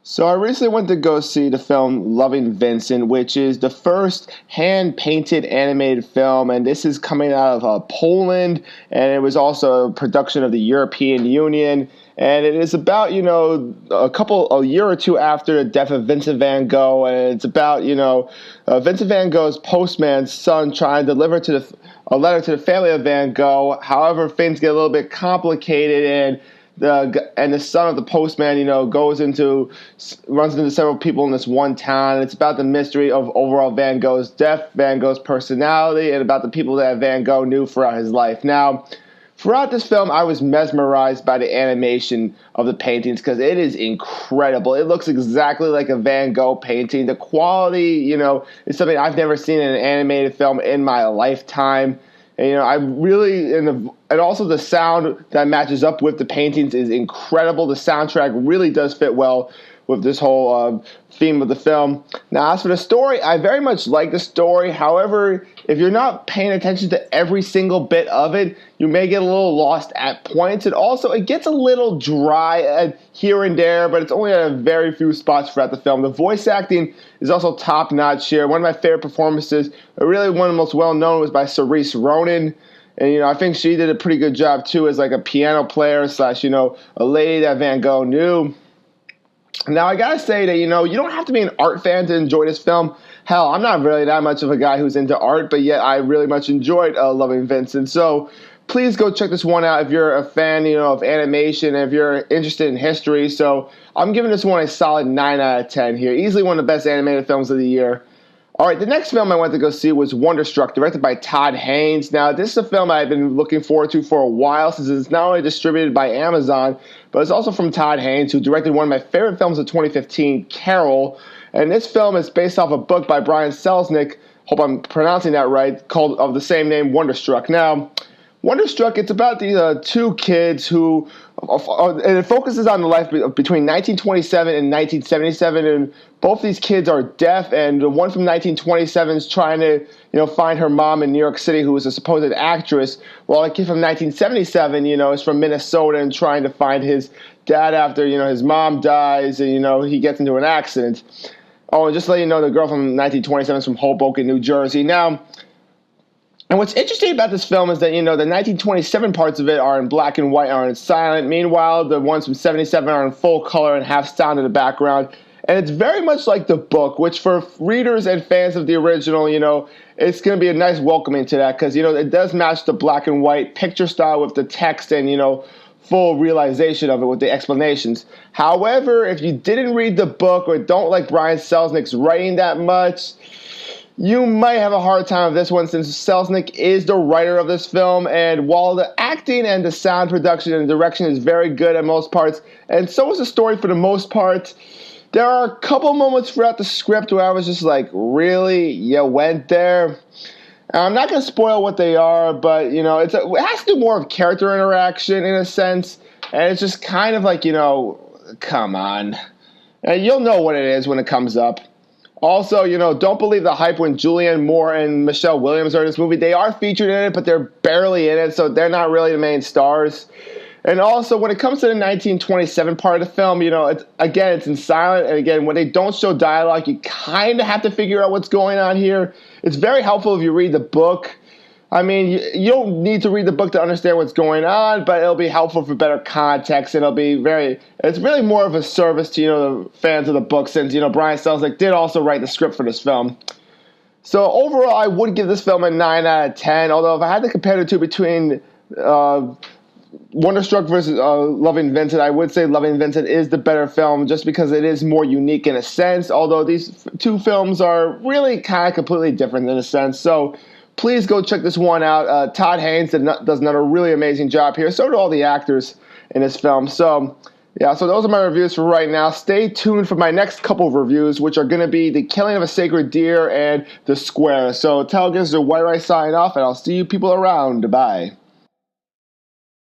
So I recently went to go see the film Loving Vincent, which is the first hand-painted animated film, and this is coming out of Poland, and it was also a production of the European Union, and it is about, a year or two after the death of Vincent van Gogh, and it's about, Vincent van Gogh's postman's son trying to deliver a letter to the family of Van Gogh. However, things get a little bit complicated, and the son of the postman, runs into several people in this one town. It's about the mystery of overall Van Gogh's death, Van Gogh's personality, and about the people that Van Gogh knew throughout his life. Now, throughout this film, I was mesmerized by the animation of the paintings because it is incredible. It looks exactly like a Van Gogh painting. The quality, is something I've never seen in an animated film in my lifetime. And, I really, and also the sound that matches up with the paintings is incredible. The soundtrack really does fit well with this whole theme of the film. Now, as for the story, I very much like the story. However, if you're not paying attention to every single bit of it, you may get a little lost at points. And also, it gets a little dry here and there, but it's only at a very few spots throughout the film. The voice acting is also top-notch here. One of my favorite performances, really one of the most well-known, was by Cerise Ronan. And, I think she did a pretty good job, too, as like a piano player / a lady that Van Gogh knew. Now, I gotta say that, you don't have to be an art fan to enjoy this film. Hell, I'm not really that much of a guy who's into art, but yet I really much enjoyed Loving Vincent. So please go check this one out if you're a fan, of animation, and if you're interested in history. So I'm giving this one a solid 9 out of 10 here. Easily one of the best animated films of the year. All right, the next film I went to go see was Wonderstruck, directed by Todd Haynes. Now, this is a film I've been looking forward to for a while, since it's not only distributed by Amazon, but it's also from Todd Haynes, who directed one of my favorite films of 2015, Carol. And this film is based off a book by Brian Selznick, hope I'm pronouncing that right, called of the same name, Wonderstruck. Now, Wonderstruck, it's about these two kids who, and it focuses on the life between 1927 and 1977, and both these kids are deaf, and the one from 1927 is trying to, find her mom in New York City, who is a supposed actress, while the kid from 1977, is from Minnesota and trying to find his dad after, his mom dies, and, he gets into an accident. Oh, and just to let you know, the girl from 1927 is from Hoboken, New Jersey. Now, and what's interesting about this film is that, the 1927 parts of it are in black and white, are in silent. Meanwhile, the ones from 77 are in full color and have sound in the background. And it's very much like the book, which for readers and fans of the original, it's going to be a nice welcoming to that because, it does match the black and white picture style with the text and, full realization of it with the explanations. However, if you didn't read the book or don't like Brian Selznick's writing that much, you might have a hard time with this one since Selznick is the writer of this film, and while the acting and the sound production and direction is very good at most parts, and so is the story for the most part, there are a couple moments throughout the script where I was just like, really? You went there? And I'm not going to spoil what they are, but, it has to do more of character interaction in a sense, and it's just kind of like, come on. And you'll know what it is when it comes up. Also, don't believe the hype when Julianne Moore and Michelle Williams are in this movie. They are featured in it, but they're barely in it, so they're not really the main stars. And also, when it comes to the 1927 part of the film, it's in silent. And again, when they don't show dialogue, you kind of have to figure out what's going on here. It's very helpful if you read the book. I mean, you don't need to read the book to understand what's going on, but it'll be helpful for better context, and it's really more of a service to, the fans of the book, since, Brian Selznick did also write the script for this film. So overall, I would give this film a 9 out of 10, although if I had to compare the two between Wonderstruck versus Loving Vincent, I would say Loving Vincent is the better film just because it is more unique in a sense, although these two films are really kind of completely different in a sense. So please go check this one out. Todd Haynes does another really amazing job here. So do all the actors in this film. So, yeah, so those are my reviews for right now. Stay tuned for my next couple of reviews, which are going to be The Killing of a Sacred Deer and The Square. So, Telegives or White Rice signing off, and I'll see you people around. Bye.